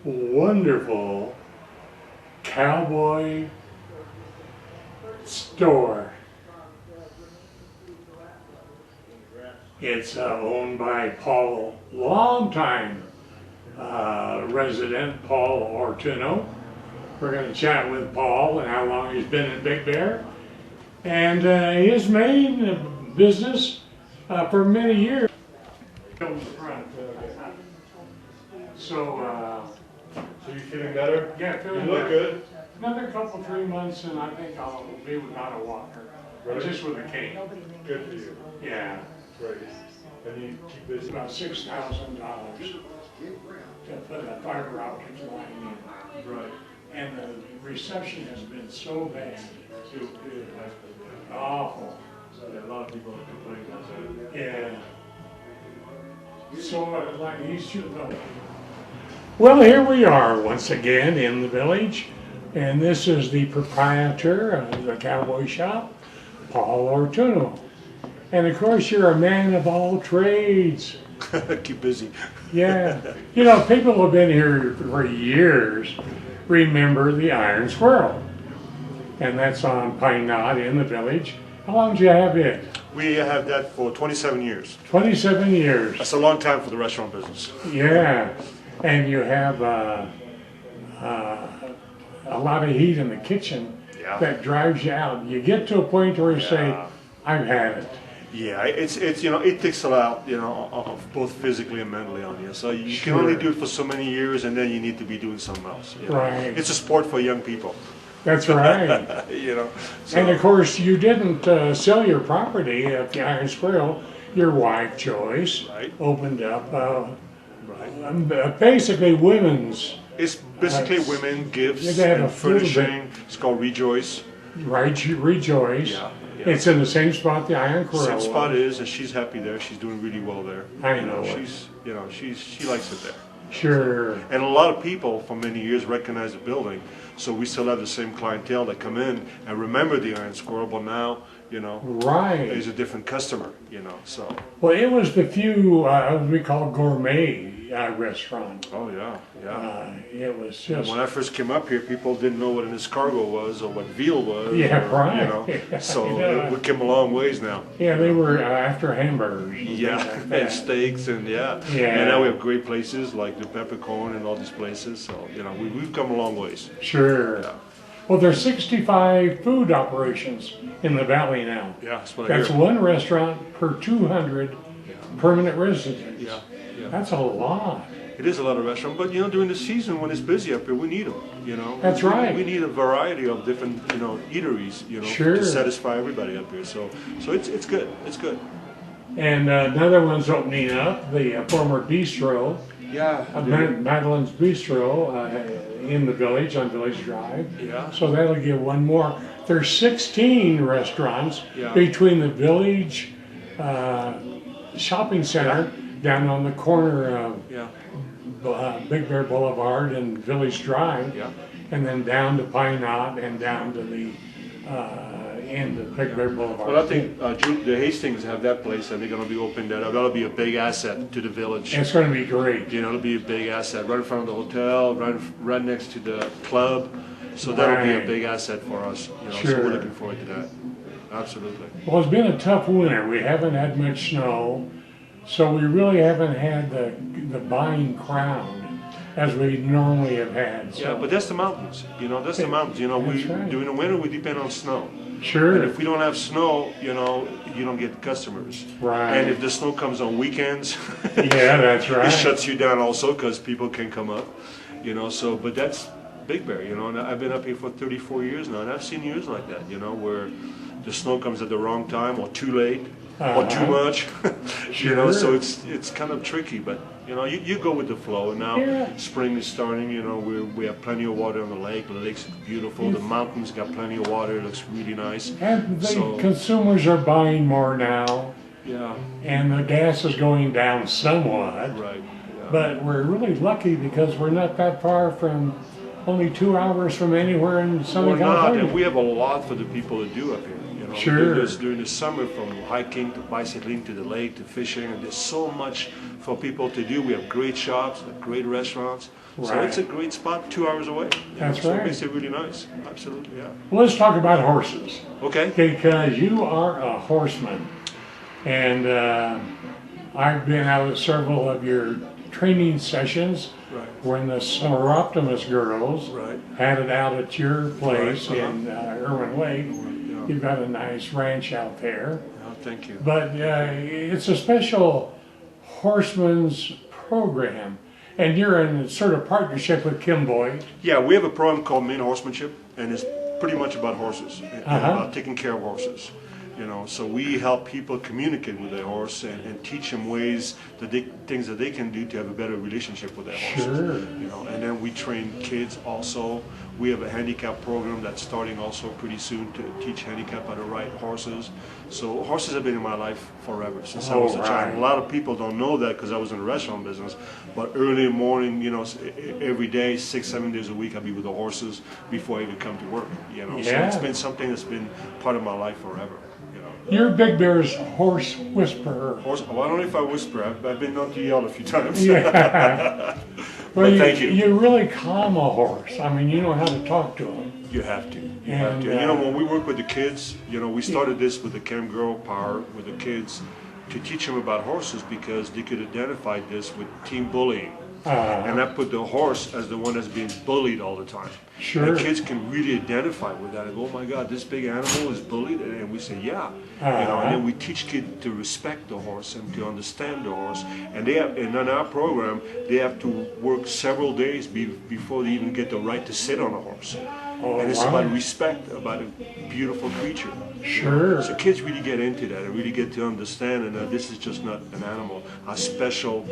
wonderful cowboy store. It's owned by Paul, longtime resident Paul Ortuno. We're going to chat with Paul and how long he's been in Big Bear. And his main business for many years. So you feeling better? Yeah, feeling you look better. Good. Another couple, 3 months, and I think I'll be without a walker. Right. Just with a cane. Good for you. Yeah. Great. And you keep busy. About $6,000 to put a fiber optic line in. Right. And the reception has been so bad. Awful. Yeah, a lot of people are complaining about that. Yeah. So like these two though. Well, here we are once again in the village, and this is the proprietor of the Cowboy Shop, Paul Ortuno. And of course, you're a man of all trades. Keep busy. Yeah. You know, people who have been here for years remember the Iron Squirrel. And that's on Pine Knot in the village. How long do you have it? We have that for 27 years. 27 years. That's a long time for the restaurant business. Yeah. And you have a lot of heat in the kitchen that drives you out. You get to a point where you say, I've had it. Yeah, it's you know, it takes a lot, you know, of both physically and mentally on you. So you can only do it for so many years, and then you need to be doing something else. You know? Right. It's a sport for young people. That's right. You know. So. And of course, you didn't sell your property at the Iron Squirrel. Your wife, Joyce, opened up basically women's. It's basically women, gifts, and and furnishing. It's called Rejoice. Right, Rejoice. Yeah. It's in the same spot the Iron Squirrel. Same spot is, and she's happy there. She's doing really well there. I know. She likes it there. Sure. And a lot of people for many years recognize the building, so we still have the same clientele that come in and remember the Iron Squirrel, but now, you know, there's a different customer, you know, so. Well, it was the few, we call gourmet restaurant. Oh, yeah, yeah. It was just. And when I first came up here, people didn't know what an escargot was or what veal was. Yeah, or, right. You know, so we came a long ways now. Yeah, they were after hamburgers. Yeah, and steaks and And now we have great places like the Peppercorn and all these places. So, you know, we've come a long ways. Sure. Yeah. Well, there's 65 food operations in the valley now. Yeah, that's what I hear. That's one restaurant per 200 permanent residents. Yeah. That's a lot. It is a lot of restaurants, but you know, during the season when it's busy up here, we need them. You know, that's right. We need a variety of different, you know, eateries. You know, to satisfy everybody up here. So it's good. It's good. And another one's opening up, the former bistro. Yeah. Madeline's Bistro in the village on Village Drive. Yeah. So that'll give one more. There's 16 restaurants between the village shopping center down on the corner of Big Bear Boulevard and Village Drive, and then down to Pine Knot and down to the end of Big Bear Boulevard. Well, I think the Hastings have that place, and they're going to be opening that up. That'll be a big asset to the village. It's going to be great. You know, it'll be a big asset right in front of the hotel, right next to the club. So that'll be a big asset for us. You know, so we're looking forward to that. Absolutely. Well, it's been a tough winter. We haven't had much snow. So we really haven't had the buying crowd as we normally have had. So. Yeah, but that's the mountains. You know, that's the mountains. You know, during the winter we depend on snow. Sure. And if we don't have snow, you know, you don't get customers. Right. And if the snow comes on weekends, that's right. It shuts you down also because people can come up. You know, so but that's Big Bear. You know, and I've been up here for 34 years now, and I've seen years like that. You know, where the snow comes at the wrong time or too late. Or too much, you know, so it's kind of tricky, but you know, you go with the flow. And now spring is starting, you know, we have plenty of water on the lake. The lake's beautiful. The mountains got plenty of water. It looks really nice. And the consumers are buying more now. Yeah. And the gas is going down somewhat. Right. Yeah. But we're really lucky because we're not that far from, only 2 hours from anywhere in Southern California. And we have a lot for the people to do up here. know, sure. During the summer, from hiking to bicycling to the lake to fishing, and there's so much for people to do. We have great shops, great restaurants. So Right. it's a great spot 2 hours away. That's So right. it makes it really nice. Absolutely, yeah. Well, let's talk about horses, Okay. because you are a horseman, and I've been out at several of your training sessions Right. when the Summer Optimist girls Right. had it out at your place Right, in Irwin Lake. Yeah. You've got a nice ranch out there, Oh, thank you. but it's a special horseman's program, and you're in sort of partnership with Kim Boyd. Yeah, we have a program called Men Horsemanship, and it's pretty much about horses and about taking care of horses. You know, so we help people communicate with their horse and teach them ways that things that they can do to have a better relationship with their horses. Sure. You know, and then we train kids also. We have a handicap program that's starting also pretty soon to teach handicap how to ride horses. So horses have been in my life forever since I was a child. Right. A lot of people don't know that because I was in the restaurant business. But early in the morning, you know, every day, 6-7 days a week, I'd be with the horses before I even come to work. You know, so Yeah. it's been something that's been part of my life forever. You know. You're Big Bear's horse whisperer. Horse, well, I don't know if I whisper. I've been known to yell a few times. Yeah. Well, But thank you. You really calm a horse. I mean, you know how to talk to him. You have to. You And, have to. You know, when we work with the kids, you know, we started this with the Cam Girl Power with the kids to teach them about horses because they could identify this with team bullying. And I put the horse as the one that's being bullied all the time. Sure. And kids can really identify with that and go, oh my God, this big animal is bullied? And we say, yeah. You know, and then we teach kids to respect the horse and to understand the horse. And they have, and in our program, they have to work several days before they even get the right to sit on a horse. Oh, And it's wow. about respect, about a beautiful creature. Sure. So kids really get into that and really get to understand, and this is just not an animal, how special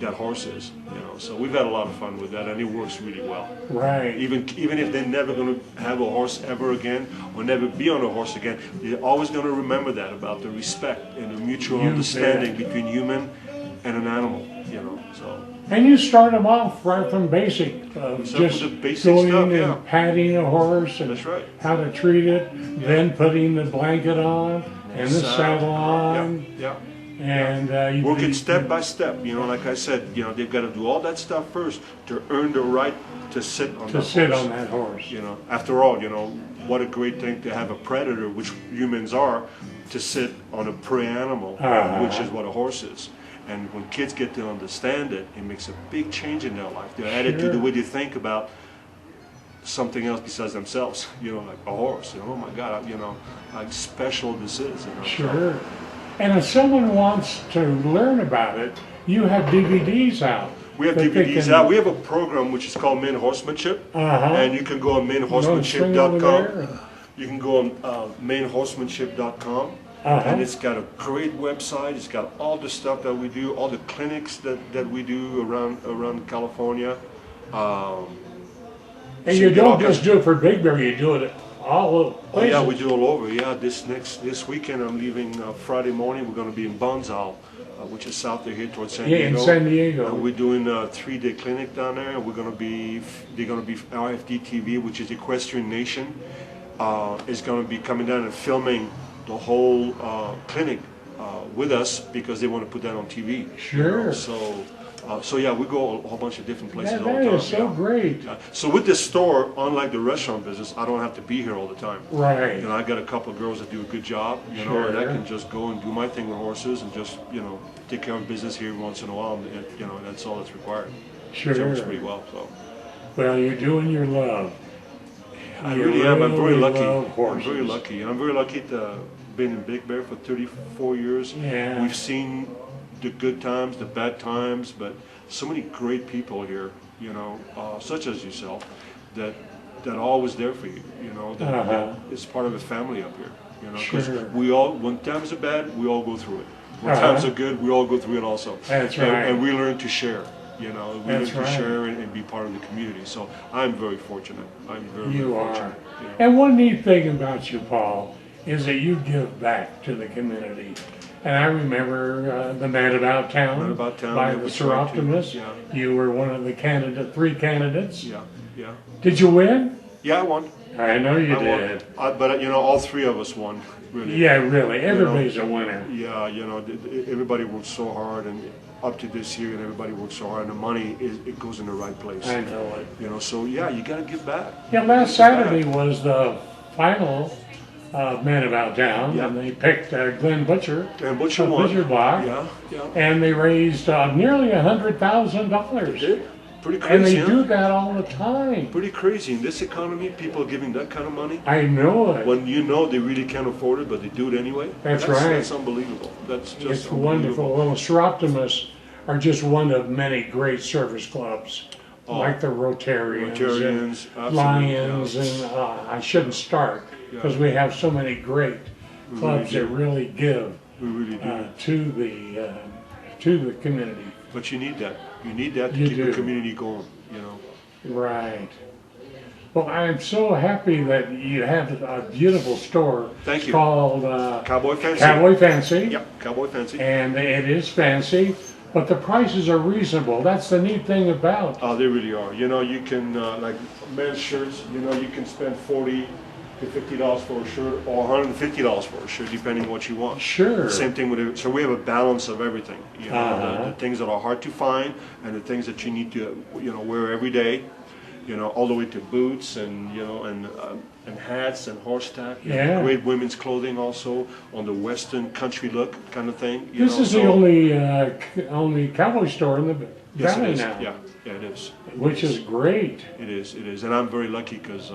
that horse is. You know, so we've had a lot of fun with that, and it works really well. Right. Even if they're never going to have a horse ever again, or never be on a horse again, they're always going to remember that about the respect and the mutual You understanding bet. between human and an animal. You know, so. And you start them off right from basic, start just with the basic going stuff, and yeah. patting a horse and That's right. how to treat it, then putting the blanket on and the saddle on, Yeah. and you Work it step by step, you know, like I said, you know, they've got to do all that stuff first to earn the right to sit on to that sit horse. on that horse. You know, after all, you know, what a great thing to have a predator, which humans are, to sit on a prey animal, which is what a horse is. And when kids get to understand it, it makes a big change in their life. Their attitude, the way they think about something else besides themselves, you know, like a horse. You know, oh my God, you know, how special this is. You know? Sure. And if someone wants to learn about it, you have DVDs out. We have that they DVDs can- out. We have a program which is called Men Horsemanship, and you can go on swing over menhorsemanship.com. there. You can go on menhorsemanship.com, and it's got a great website. It's got all the stuff that we do, all the clinics that we do around California. And So you get all don't kinds- just do it for Big Bear, you do it all over Oh places. yeah, we do all over. Yeah, this weekend I'm leaving Friday morning. We're going to be in Bonsall, which is south of here towards San Yeah, Diego. in San Diego. And we're doing a 3-day clinic down there. They're going to be RFD TV, which is Equestrian Nation, is going to be coming down and filming the whole clinic with us because they want to put that on TV. Sure. So yeah, we go a whole bunch of different places all the That time. is so yeah. great. So with this store, unlike the restaurant business, I don't have to be here all the time. Right. You know, I got a couple of girls that do a good job, you know, and I Sure. can just go and do my thing with horses and just, you know, take care of business here once in a while, and, you know, that's all that's required. Sure. It works pretty well, so. Well, you're doing your love. I You really am. I'm very really lucky. love I'm horses. very lucky. And I'm very lucky to have been in Big Bear for 34 years. Yeah. We've seen the good times, the bad times, but so many great people here, you know, such as yourself, that are always there for you, you know, that is part of a family up here, you know, because Sure. we all, when times are bad, we all go through it. When times are good, we all go through it also. That's right. And we learn to share. You know, we That's learn to right. share and be part of the community. So I'm very fortunate. I'm very, You very are. fortunate. You know. And one neat thing about you, Paul, is that you give back to the community. And I remember the Man About Town, Man About Town, by yeah, the we Sir tried to, Optimist. yeah. You were one of the three candidates. Yeah, yeah. Did you win? Yeah, I won. I know you I did. won. But, you know, all three of us won, really. Yeah, really. Everybody's a winner. Yeah, you know, everybody worked so hard, and up to this year, and everybody works so hard, and the money it goes in the right place. I know it. You know, so yeah, you got to give back. Yeah, last Saturday was the final Men About Town, Yeah. and they picked Glenn Butcher. And Butcher of won. Butcher Block, Yeah, yeah. and they raised nearly $100,000. Did? Pretty crazy, And they huh? do that all the time. Pretty crazy. In this economy, people are giving that kind of money. I know it. When you know they really can't afford it, but they do it anyway. That's right. That's unbelievable. That's just It's unbelievable. wonderful. Well, Seroptimus are just one of many great service clubs, like the Rotarians, Rotarians, and absolutely, Lions, yeah. and I shouldn't start because we have so many great clubs that really give We really do. To the community. But you need that. You need that to You keep do. the community going, you know. Right. Well, I'm so happy that you have a beautiful store. Thank you. Called Cowboy Fancy. Cowboy Fancy. Yep, Cowboy Fancy. And it is fancy, but the prices are reasonable. That's the neat thing about. Oh, they really are. You know, you can, like men's shirts, you know, you can spend $40 to $50 for a shirt or $150 for a shirt, depending on what you want. Sure. Same thing with it. So we have a balance of everything. You know, the things that are hard to find and the things that you need to, you know, wear every day. You know, all the way to boots and, you know, and hats and horse tack. You know, Yeah. great women's clothing also on the Western country look kind of thing. You This know, is so- the only cowboy store in the Yes, it valley is. now, Yeah, it is. which is great. It is, and I'm very lucky because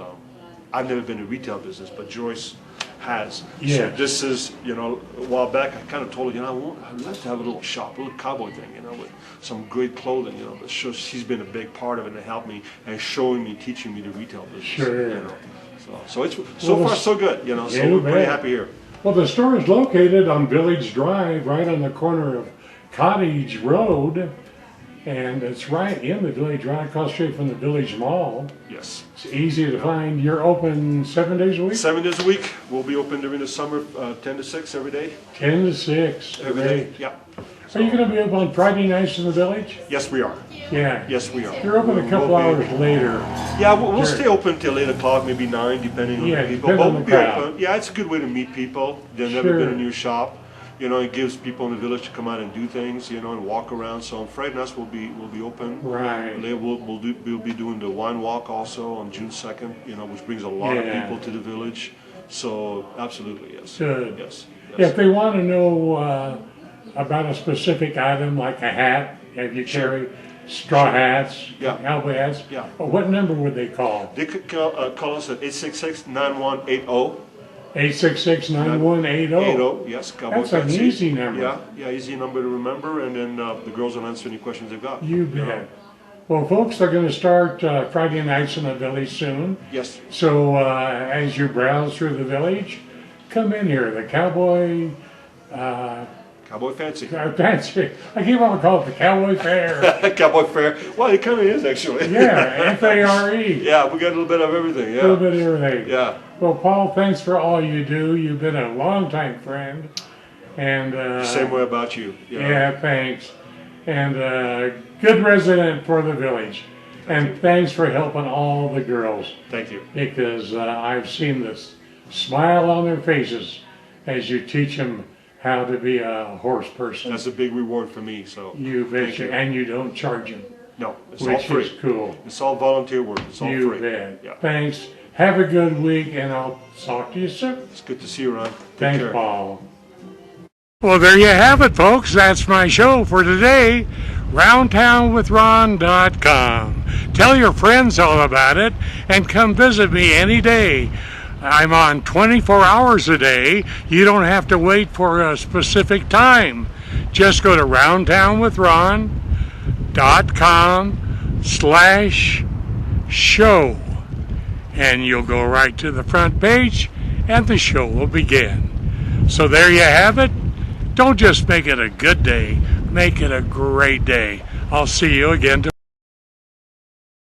I've never been in retail business, but Joyce has. Yeah. So this is, you know, a while back I kind of told her, you know, I'd like to have a little shop, a little cowboy thing, you know, with some great clothing, you know. But she's been a big part of it and helped me and showing me, teaching me the retail business. Sure. You know. So it's so Well, far so good, you know. So you we're pretty bet. happy here. Well, the store is located on Village Drive, right on the corner of Cottage Road, and it's right in the Village Drive, across the street from the Village Mall. Yes. It's easy to find. You're open 7 days a week? 7 days a week. We'll be open during the summer, 10 to 6 every day. 10 to 6. Every Great. day. Yeah. Are you going to be open on Friday nights in the village? Yes, we are. Yeah. Yes, we are. You're open a couple We'll be- hours later. Yeah, we'll Sure. stay open till 8 o'clock, maybe 9, depending on Yeah, the people. depending But on we'll the be crowd. open. Yeah, it's a good way to meet people. They've never Sure. been in your shop. You know, it gives people in the village to come out and do things, you know, and walk around. So on Friday nights we'll be open. Right. We'll be doing the wine walk also on June 2nd, you know, which brings a lot of Yeah. people to the village. So absolutely, yes. Good. Yes. If they want to know about a specific item, like a hat, if you carry straw hats, Yeah. cowboy hats, Yeah. what number would they call? They could call us at 866-9180. 866-9180. 80, yes, Cowboy That's an Fancy. easy number. Yeah, easy number to remember, and then the girls will answer any questions they've got. You bet. Well, folks, they're going to start Friday nights in the village soon. Yes, So as you browse through the village, come in here. The Cowboy Cowboy Fancy. Fancy. I keep on calling it the Cowboy Fair. Cowboy Fair. Well, it kind of is actually. Yeah, F-A-R-E. Yeah, we got a little bit of everything. A little Yeah. bit of everything. Yeah. Well, Paul, thanks for all you do. You've been a longtime friend. And Same way about you. yeah, thanks. And good resident for the village. And thanks for helping all the girls. Thank you. Because I've seen this smile on their faces as you teach them how to be a horse person. That's a big reward for me. So You bet thank you. you. And you don't charge them, No, it's all which free. is cool. It's all volunteer work. It's all You free. bet. Yeah. Thanks. Have a good week, and I'll talk to you soon. It's good to see you, Ron. Take Thanks, care. Paul. Well, there you have it, folks. That's my show for today. RoundTownWithRon.com. Tell your friends all about it, and come visit me any day. I'm on 24 hours a day. You don't have to wait for a specific time. Just go to RoundTownWithRon.com/show, and you'll go right to the front page, and the show will begin. So there you have it. Don't just make it a good day, make it a great day. I'll see you again tomorrow.